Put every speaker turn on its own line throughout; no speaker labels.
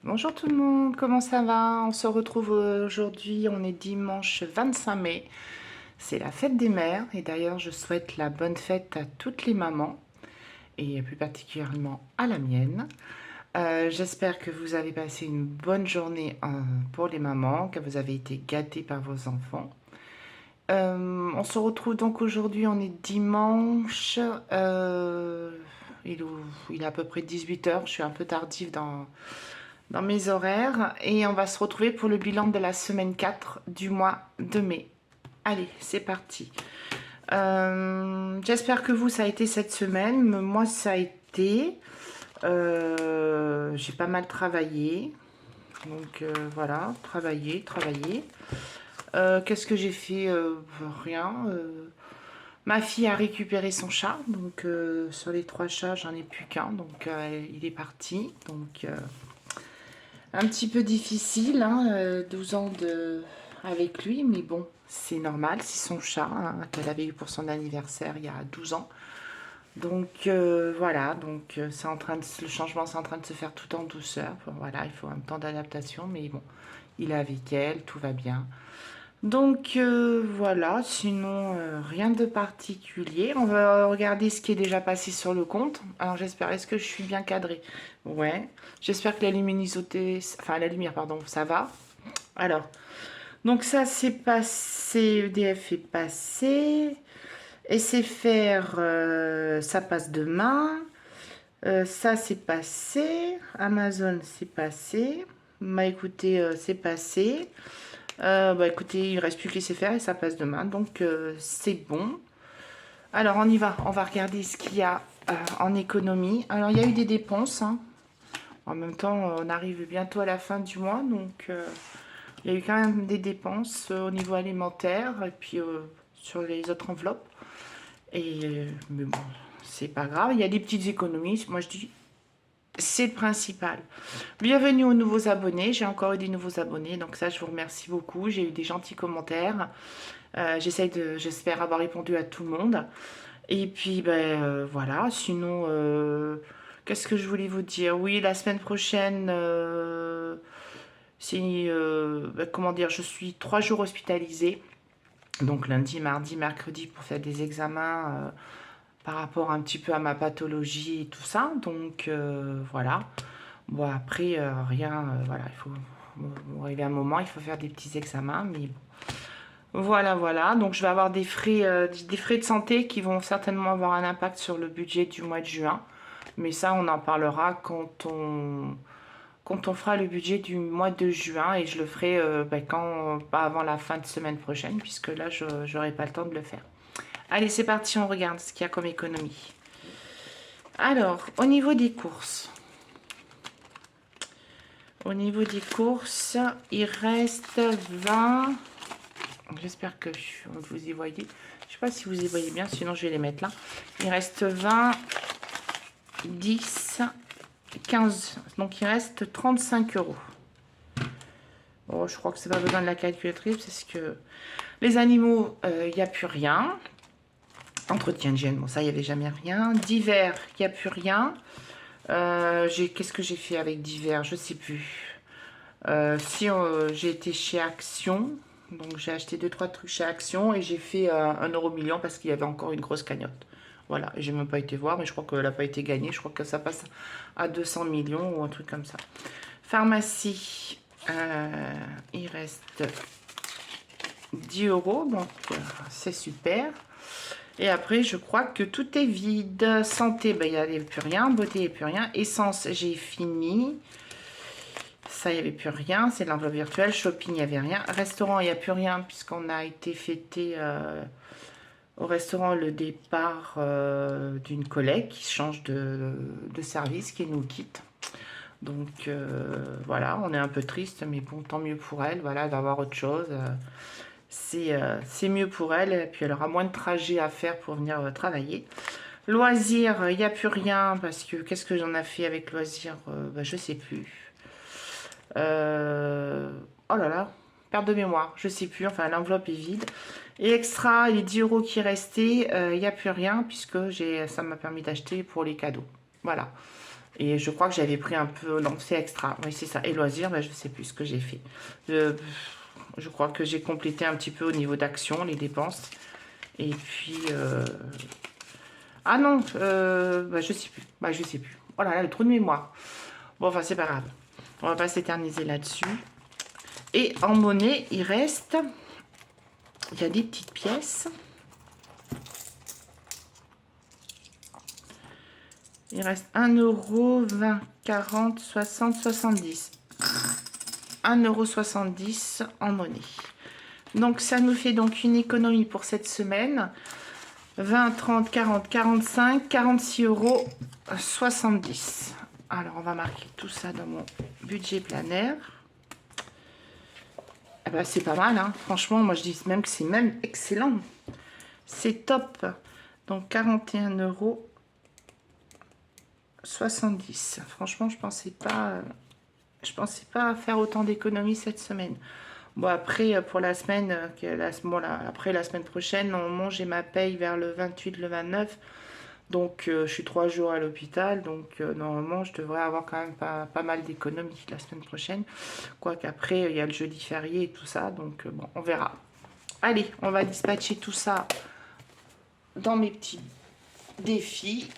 Bonjour tout le monde, comment ça va? On se retrouve aujourd'hui, on est dimanche 25 mai. C'est la fête des mères et d'ailleurs je souhaite la bonne fête à toutes les mamans et plus particulièrement à la mienne. J'espère que vous avez passé une bonne journée pour les mamans, que vous avez été gâtés par vos enfants. On se retrouve donc aujourd'hui, on est dimanche. Il, il est à peu près 18 h, je suis un peu tardive dans mes horaires et on va se retrouver pour le bilan de la semaine 4 du mois de mai. Allez, c'est parti. J'espère que vous, ça a été cette semaine. Moi, ça a été. J'ai pas mal travaillé. Donc voilà, travailler. Qu'est-ce que j'ai fait? Rien. Ma fille a récupéré son chat. Donc sur les 3 chats, j'en ai plus qu'un. Donc il est parti. Donc un petit peu difficile, hein, 12 ans avec lui, mais bon, c'est normal, c'est son chat hein, qu'elle avait eu pour son anniversaire il y a 12 ans. Donc voilà, donc le changement c'est en train de se faire tout en douceur. Bon, voilà, il faut un temps d'adaptation, mais bon, il est avec elle, tout va bien. Donc voilà, sinon rien de particulier. On va regarder ce qui est déjà passé sur le compte. Alors j'espère, est-ce que je suis bien cadrée? Ouais. J'espère que la luminosité, enfin la lumière, pardon, ça va. Alors, donc ça c'est passé, EDF est passé. SFR, ça passe demain. Ça c'est passé. Amazon c'est passé. Bah écoutez, c'est passé. Bah écoutez, il ne reste plus que laisser faire et ça passe demain. Donc c'est bon. Alors on y va. On va regarder ce qu'il y a en économie. Alors il y a eu des dépenses. Hein. En même temps, on arrive bientôt à la fin du mois. Donc il y a eu quand même des dépenses au niveau alimentaire et puis sur les autres enveloppes. Et mais bon, c'est pas grave. Il y a des petites économies. Moi je dis c'est le principal. Bienvenue aux nouveaux abonnés. J'ai encore eu des nouveaux abonnés, donc ça, je vous remercie beaucoup. J'ai eu des gentils commentaires. J'espère avoir répondu à tout le monde. Et puis, ben voilà. Sinon, qu'est-ce que je voulais vous dire? Oui, la semaine prochaine, comment dire, je suis 3 jours hospitalisée. Donc lundi, mardi, mercredi pour faire des examens. Par rapport un petit peu à ma pathologie et tout ça. Donc voilà. Bon après rien, voilà, il faut arriver à un moment, il faut faire des petits examens, mais bon. Voilà. Donc je vais avoir des frais de santé qui vont certainement avoir un impact sur le budget du mois de juin. Mais ça, on en parlera quand on fera le budget du mois de juin et je le ferai pas avant la fin de semaine prochaine, puisque là, je n'aurai pas le temps de le faire. Allez, c'est parti, on regarde ce qu'il y a comme économie. Alors, au niveau des courses, il reste 20. J'espère que vous y voyez. Je ne sais pas si vous y voyez bien, sinon je vais les mettre là. Il reste 20, 10, 15. Donc il reste 35 euros. Bon, je crois que c'est pas besoin de la calculatrice parce que les animaux, il n'y a plus rien. Entretien de hygiène, bon ça, il n'y avait jamais rien. Divers, il n'y a plus rien. Qu'est-ce que j'ai fait avec divers? Je sais plus. J'ai été chez Action. Donc j'ai acheté 2-3 trucs chez Action et j'ai fait 1 € million parce qu'il y avait encore une grosse cagnotte. Voilà, j'ai même pas été voir, mais je crois qu'elle n'a pas été gagnée. Je crois que ça passe à 200 millions ou un truc comme ça. Pharmacie, il reste 10 euros, donc c'est super. Et après, je crois que tout est vide. Santé, ben, il n'y avait plus rien. Beauté, il n'y avait plus rien. Essence, j'ai fini. Ça, il n'y avait plus rien. C'est l'enveloppe virtuelle. Shopping, il n'y avait rien. Restaurant, il n'y a plus rien puisqu'on a été fêté au restaurant le départ d'une collègue qui change de service, qui nous quitte. Donc voilà, on est un peu triste, mais bon, tant mieux pour elle. Voilà, elle va avoir autre chose. C'est mieux pour elle. Et puis elle aura moins de trajets à faire pour venir travailler. Loisirs, il n'y a plus rien parce que qu'est-ce que j'en ai fait avec loisirs? Je sais plus. Oh là là, perte de mémoire, je sais plus, enfin l'enveloppe est vide. Et extra, les 10 euros qui restaient, il n'y a plus rien puisque ça m'a permis d'acheter pour les cadeaux. Voilà, Et je crois que j'avais pris un peu... Non, c'est extra. Oui, c'est ça. Et loisirs, ben, je ne sais plus ce que j'ai fait. Je crois que j'ai complété un petit peu au niveau d'action, les dépenses. Et puis... Ah non, bah, je sais plus. Bah, je sais plus. Oh là là, le trou de mémoire. Bon, enfin, c'est pas grave. On va pas s'éterniser là-dessus. Et en monnaie, il reste... Il y a des petites pièces. Il reste 1 euro, 20, 40, 60, 70. 1,70 € en monnaie. Donc, ça nous fait donc une économie pour cette semaine. 20, 30, 40, 45, 46 euros 70. Alors, on va marquer tout ça dans mon budget planaire. Eh ben, c'est pas mal, hein. Franchement, moi, je dis même que c'est même excellent. C'est top. Donc, 41 euros 70. Franchement, je pensais pas faire autant d'économies cette semaine. Bon, après, pour la semaine, après la semaine prochaine, normalement, j'ai ma paye vers le 28, le 29. Donc, je suis 3 jours à l'hôpital. Donc, normalement, je devrais avoir quand même pas mal d'économies la semaine prochaine. Quoique après, il y a le jeudi férié et tout ça. Donc, bon, on verra. Allez, on va dispatcher tout ça dans mes petits défis.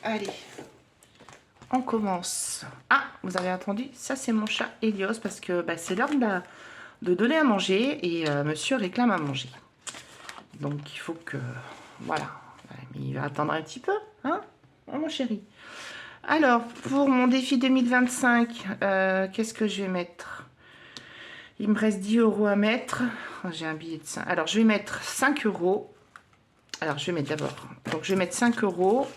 Allez, on commence. Ah, vous avez entendu? Ça, c'est mon chat Helios parce que bah, c'est l'heure de donner à manger et monsieur réclame à manger. Donc, il faut que... Voilà. Mais il va attendre un petit peu, hein, mon chéri. Alors, pour mon défi 2025, qu'est-ce que je vais mettre? Il me reste 10 euros à mettre. J'ai un billet de 5. Alors, je vais mettre 5 euros. Alors, je vais mettre d'abord. Donc, je vais mettre 5 euros.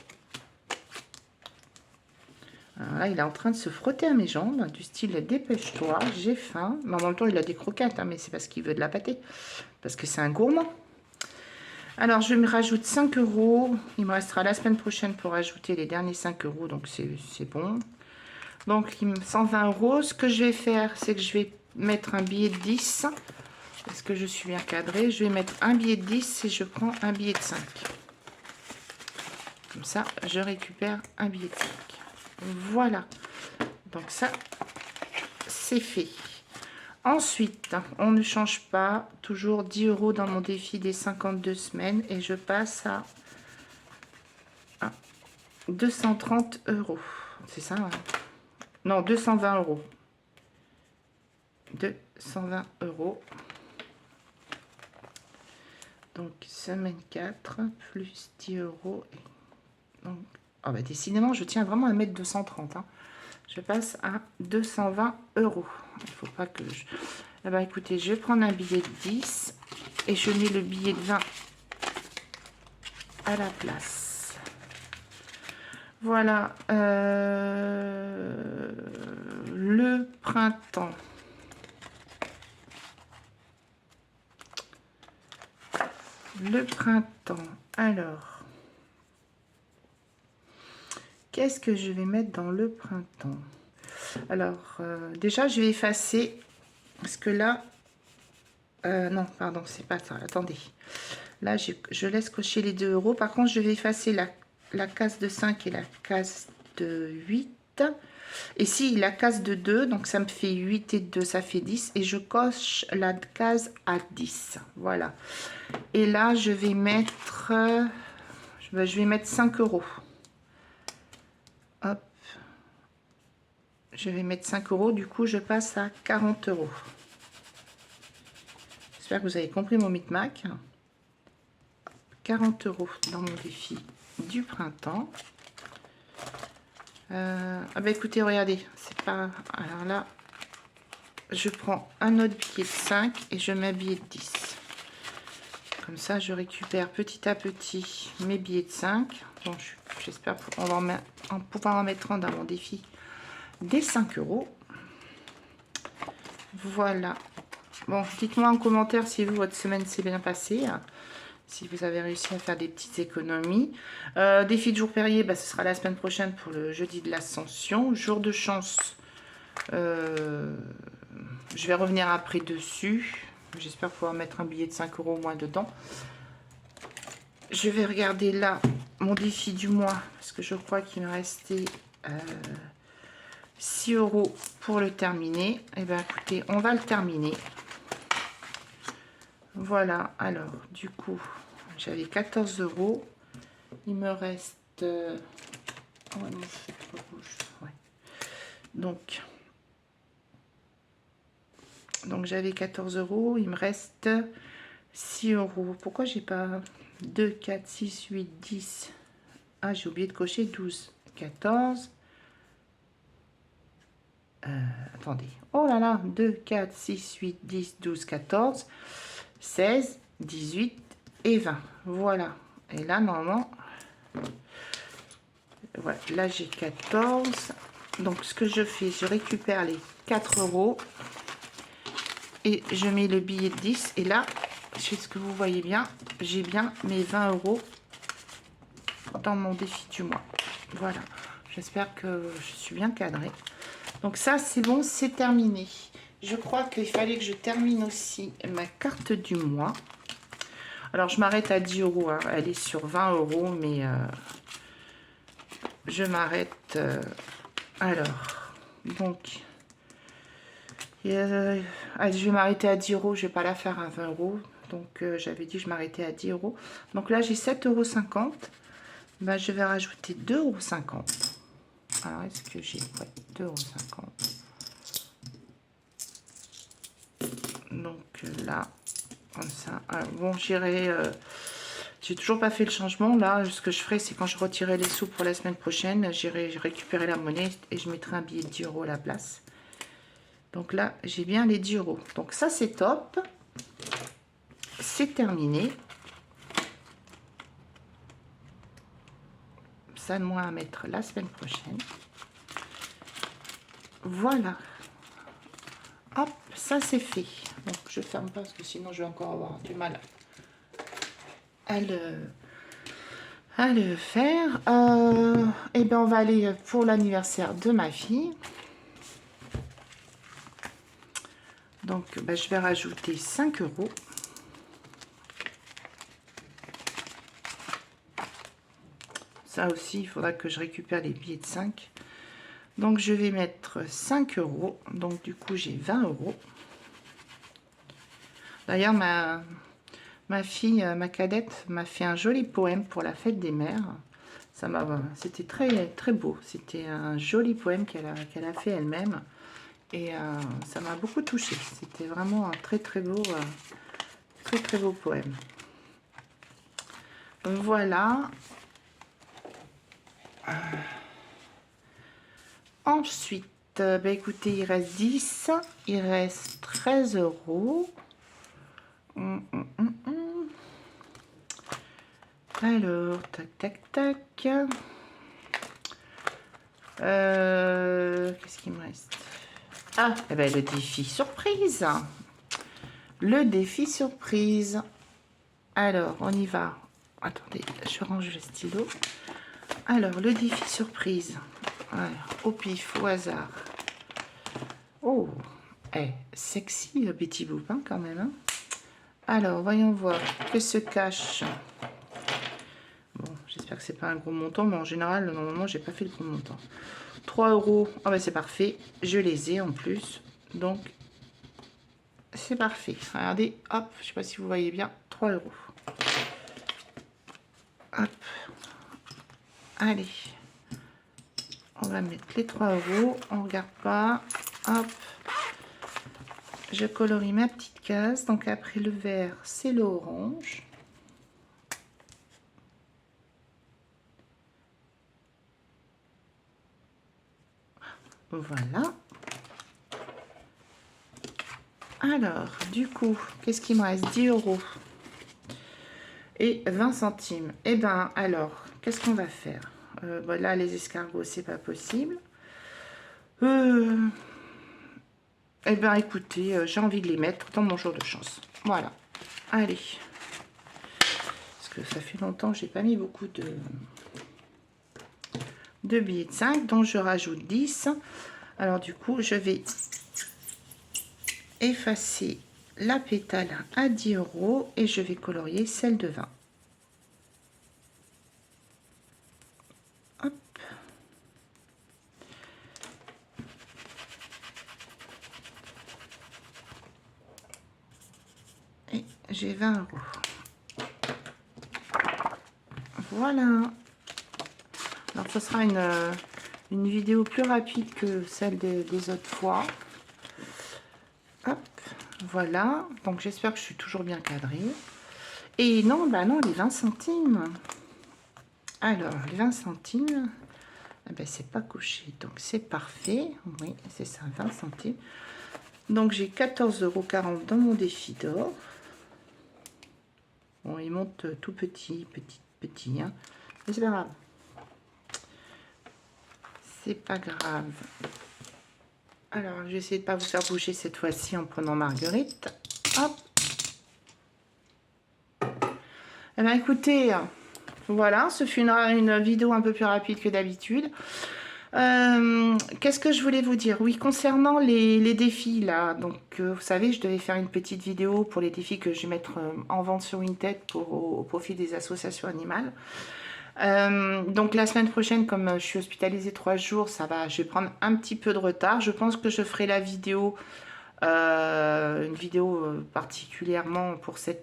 Alors là, il est en train de se frotter à mes jambes, du style dépêche-toi, j'ai faim. Mais en même temps, il a des croquettes, hein, mais c'est parce qu'il veut de la pâtée. Parce que c'est un gourmand. Alors, je me rajoute 5 euros. Il me restera la semaine prochaine pour ajouter les derniers 5 euros, donc c'est bon. Donc, il me 120 euros. Ce que je vais faire, c'est que je vais mettre un billet de 10. Est-ce que je suis bien cadrée? Je vais mettre un billet de 10 et je prends un billet de 5. Comme ça, je récupère un billet de 5. Voilà. Donc ça, c'est fait. Ensuite, on ne change pas. Toujours 10 euros dans mon défi des 52 semaines. Et je passe à 230 euros. C'est ça, hein? Non, 220 euros. 220 euros. Donc, semaine 4, plus 10 euros. Donc, oh bah, décidément, je tiens vraiment à mettre 230. Hein. Je passe à 220 euros. Il ne faut pas que je... Eh ben, écoutez, je vais prendre un billet de 10 et je mets le billet de 20 à la place. Voilà. Le printemps. Le printemps. Alors, qu'est-ce que je vais mettre dans le printemps? Alors, déjà, je vais effacer, parce que là... non, pardon, c'est pas ça. Attendez. Là, je laisse cocher les 2 euros. Par contre, je vais effacer la case de 5 et la case de 8. Et si, la case de 2, donc ça me fait 8 et 2, ça fait 10. Et je coche la case à 10. Voilà. Et là, je vais mettre... je vais mettre 5 euros. Hop. Je vais mettre 5 euros. Du coup, je passe à 40 euros. J'espère que vous avez compris mon micmac. 40 euros dans mon défi du printemps. Ah bah écoutez, regardez, c'est pas... Alors là, je prends un autre billet de 5 et je mets un billet de 10. Comme ça, je récupère petit à petit mes billets de 5. Bon, j'espère pouvoir en mettre un dans mon défi des 5 euros. Voilà. Bon, dites-moi en commentaire si vous, votre semaine s'est bien passée. Si vous avez réussi à faire des petites économies. Défi de jour férié, bah, ce sera la semaine prochaine pour le jeudi de l'Ascension. Jour de chance, je vais revenir après dessus. J'espère pouvoir mettre un billet de 5 euros au moins dedans. Je vais regarder là mon défi du mois, parce que je crois qu'il me restait 6 € pour le terminer. Et bien écoutez, on va le terminer. Voilà, alors du coup, j'avais 14 €. Il me reste... oh non, c'est trop rouge. Ouais. Donc j'avais 14 €. Il me reste 6 €. Pourquoi j'ai pas 2, 4, 6, 8, 10? Ah, j'ai oublié de cocher 12, 14. Attendez. Oh là là, 2, 4, 6, 8, 10, 12, 14, 16, 18 et 20. Voilà. Et là, normalement, voilà, là j'ai 14. Donc, ce que je fais, je récupère les 4 € et je mets le billet de 10. Et là, c'est ce que vous voyez bien, j'ai bien mes 20 € dans mon défi du mois. Voilà. J'espère que je suis bien cadrée. Donc ça, c'est bon, c'est terminé. Je crois qu'il fallait que je termine aussi ma carte du mois. Alors, je m'arrête à 10 €. Hein. Elle est sur 20 €, mais je m'arrête... alors, donc... je vais m'arrêter à 10 €. Je ne vais pas la faire à 20 €. Donc, j'avais dit que je m'arrêtais à 10 €. Donc là, j'ai 7,50 €. Ben, je vais rajouter 2,50 €. Alors, est-ce que j'ai... Ouais, 2,50 €. Donc là, comme ça. Alors, bon, j'irai... j'ai toujours pas fait le changement. Là, ce que je ferai, c'est quand je retirerai les sous pour la semaine prochaine, j'irai récupérer la monnaie et je mettrai un billet de 10 € à la place. Donc là, j'ai bien les 10 €. Donc ça, c'est top. C'est terminé. Ça de moins à mettre la semaine prochaine. Voilà. Hop, ça c'est fait. Donc je ferme pas parce que sinon je vais encore avoir du mal à le faire. Et bien on va aller pour l'anniversaire de ma fille. Donc ben, je vais rajouter 5 €. Ça aussi, il faudra que je récupère les billets de 5. Donc je vais mettre 5 €. Donc du coup j'ai 20 €. D'ailleurs ma fille, ma cadette, m'a fait un joli poème pour la fête des mères. C'était très très beau. C'était un joli poème qu'elle a fait elle-même. Et ça m'a beaucoup touchée. C'était vraiment un très très beau poème. Donc voilà. Ensuite, bah écoutez, il reste 10. Il reste 13 €. Alors, tac, tac, tac. Qu'est-ce qu'il me reste? Ah, eh ben, le défi surprise. Le défi surprise. Alors, on y va. Attendez, je range le stylo. Alors, le défi surprise. Voilà, au pif, au hasard. Oh, sexy, Betty Boop, hein, quand même. Hein. Alors, voyons voir que se cache. Bon, j'espère que c'est pas un gros montant, mais en général, normalement, j'ai pas fait le gros montant. 3 €. Ah ben, c'est parfait. Je les ai en plus. Donc, c'est parfait. Regardez, hop, je sais pas si vous voyez bien. 3 €. Hop. Allez. On va mettre les 3 €. On regarde pas. Hop. Je colorie ma petite case. Donc après le vert, c'est le orange. Voilà. Alors, du coup, qu'est-ce qu'il me reste? 10 € et 20 centimes. Eh ben, alors, qu'est-ce qu'on va faire? Bon, là, les escargots, c'est pas possible. Eh ben, écoutez, j'ai envie de les mettre dans mon jour de chance. Voilà. Allez. Parce que ça fait longtemps que j'ai pas mis beaucoup de billets de 5. Donc, je rajoute 10. Alors, du coup, je vais effacer la pétale à 10 € et je vais colorier celle de 20. Hop. j'ai 20 €. Voilà. Alors, ce sera une vidéo plus rapide que celle des autres fois. Hop, voilà. Donc, j'espère que je suis toujours bien cadrée. Et non, bah non, les 20 centimes. Alors, les 20 centimes, eh ben, c'est pas couché. Donc, c'est parfait. Oui, c'est ça, 20 centimes. Donc, j'ai 14,40 € dans mon défi d'or. Bon, il monte tout petit, petit, hein. Mais c'est pas grave. C'est pas grave. Alors, je vais essayer de ne pas vous faire bouger cette fois-ci en prenant Marguerite. Hop. Eh bien, écoutez, voilà, ce fut une vidéo un peu plus rapide que d'habitude. Qu'est-ce que je voulais vous dire? Oui, concernant les défis, là, donc, vous savez, je devais faire une petite vidéo pour les défis que je vais mettre en vente sur Vinted au profit des associations animales. Donc la semaine prochaine, comme je suis hospitalisée 3 jours, ça va, je vais prendre un petit peu de retard. Je pense que je ferai la vidéo, une vidéo particulièrement pour ces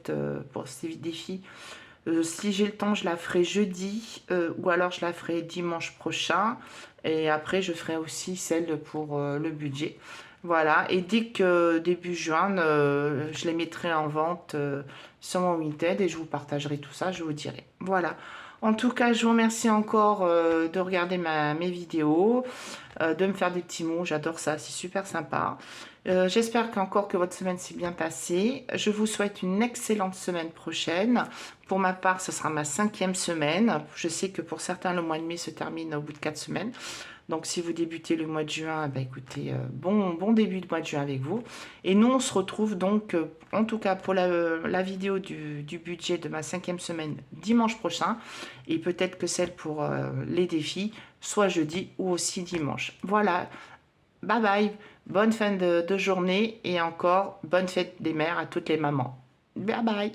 défis. Si j'ai le temps, je la ferai jeudi ou alors je la ferai dimanche prochain. Et après, je ferai aussi celle pour le budget. Voilà, et dès que début juin, je les mettrai en vente sur mon Vinted et je vous partagerai tout ça, je vous dirai. Voilà. En tout cas, je vous remercie encore de regarder mes vidéos, de me faire des petits mots, j'adore ça, c'est super sympa. J'espère qu'encore que votre semaine s'est bien passée. Je vous souhaite une excellente semaine prochaine. Pour ma part, ce sera ma 5e semaine. Je sais que pour certains, le mois de mai se termine au bout de 4 semaines. Donc, si vous débutez le mois de juin, bah, écoutez, bon début de mois de juin avec vous. Et nous, on se retrouve donc, en tout cas pour la vidéo du budget de ma 5e semaine dimanche prochain. Et peut-être que celle pour les défis, soit jeudi ou aussi dimanche. Voilà, bye bye, bonne fin de journée et encore bonne fête des mères à toutes les mamans. Bye bye.